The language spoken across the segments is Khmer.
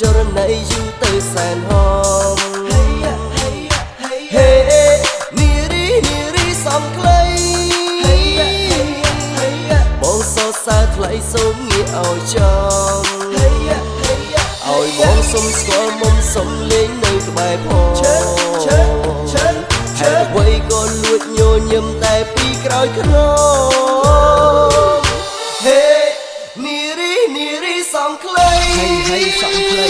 ចរណៃយូរទៅសែនហមហេនារីសំខ្លីបងសរសើរថ្លៃសូមងាកឲ្យចំឲ្យបងសុំស្គាល់មុំសុំលេងនៅក្បែរផងហើយអ្វីក៏លួចញញឹមតែពីក្រោយខ្នងហេនារីសំខ្លីសំខ្លី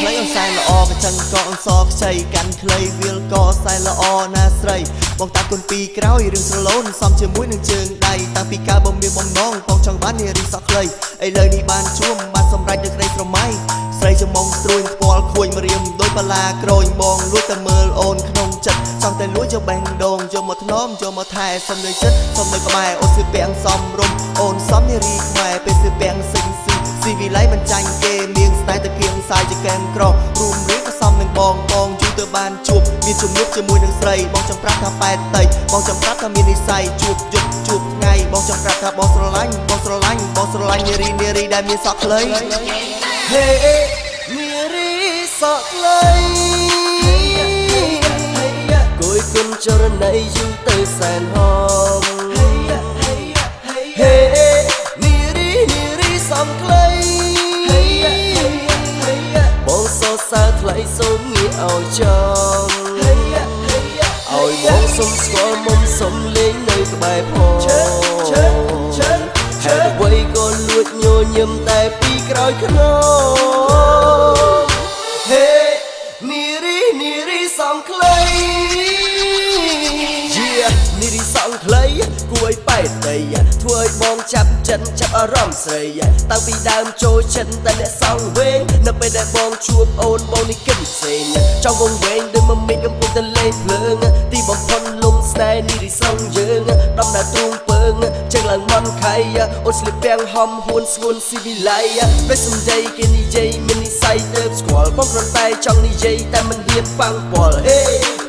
អនសែនល្អកញ្ចឹងក៏អនសខ្ចីកាន់ខ្លីវាលក៏សែនល្អណាស្រីបងតាគុណពីក្រោយរឿងស្រឡូនសំជាមួយនឹងជើងដៃតាំងពីកាលបងមានបំណងបងចង់បាននារីសក់ខ្លីឥឡូវនេះបានជួមបានសម្រេចនឹងក្តីស្រមៃស្រីចំមុំស្រួយខ្ពល់ខួយមរៀមដោយបាឡាក្រូចបងលួចតែមើលអូនក្នុងចិត្តចង់តែលួចយកបេះដូងយកមកធ្នមយកមកថែសុំនៅចិត្តសុំនៅក្បែរអូនស្ពាំងសំរុំអូនសំនារីខ្មែរពេលស្ពាំងសិញស៊ីវិល័យមិនចាញ់គេនាងស្នេហ៍តែគៀងសាយជាកែមក្ររួមរៀងក៏សំនឹងបងយូរទៅបានជួបមានជំនួបជាមួយនឹងស្រីបងចង់ប្រាប់ថាប៉ែតតីបងចង់ប្រាប់ថាមាននិស្ស័យជួបយប់ជួបថ្ងៃបងចង់ប្រាប់ថាបងស្រឡាញ់នារីដែលមានសក់ខ្លីហេនារីសក់ខ្លីគួយគុណចរណៃយូរទៅសែនហមហេនារីសំខ្លីបងសរសើរថ្លៃសូមងាកឲ្យចំឲ្យបងសុំស្គាល់មុំសុំលេងនៅក្បែរផងហើយអ្វីក៏លួចញញឹមតែពីក្រោយខ្នងហេនារីសំខ្លីនារីសំខ្លីគួរឲ្យប៉ែតតីធ្វើឲ្យបងចាប់ចិត្តចាប់អារម្មណ៍ស្រីតាំងពីដើមចូលចិត្តតែអ្នកសងវែងនៅពេលដែលបងជួបអូនបងនេះគិតផ្សេងចង់វងវែងដូចមកមីកំពុងតែលេងភ្លើងទីបំផុតលំស្នេហ៍នារីសងយើងដំណើរទ្រូងពើងជើងឡើងមន់ខៃអូនស្លៀកពាំងហំហួនស្ងួនស៊ីវិល័យពេលសំដីគេនិយាយមាននិស្ស័យទៅស្គាល់បងគ្រាន់តែចង់និយាយតែមិនហ៊ានប៉ាំងពាល់ហេ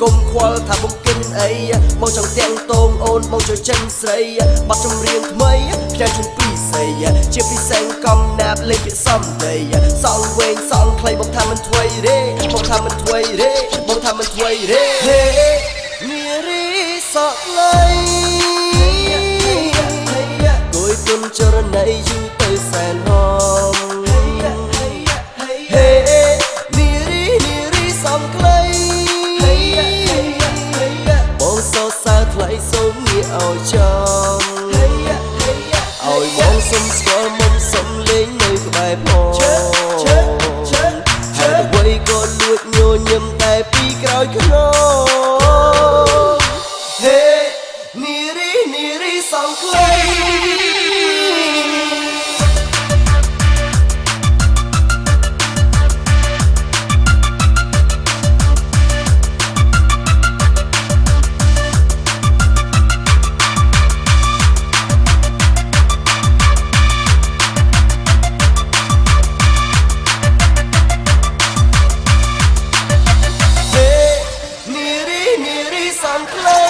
កុំខ្វល់ថាបងគិតអីបងចង់ទាំងតងអូនបងចូលចិនស្រីបាត់ចម្រៀងថ្មីផ្ទាំងជូនពីស្រីជាពិសេសកំណាប់លេងពាក្យសំដីសងវែងសងខ្លីបងថាមិនថ្មីទេបងថាមិនថ្មីទេបងថាមិនថ្មីទេហេនារីសក់ខ្លីគួយគុណចរណៃយូរទៅសែនហមហេនារីសំខ្លីបងសរសើរថ្លៃសូមងាកឲ្យចំឲ្យបងសុំស្គាល់មុំសុំលេងនៅក្បែរផងហើយអ្វីក៏លួចញញឹមតែពីក្រោយខ្នងហេនារីសំខ្លីសំខ្លី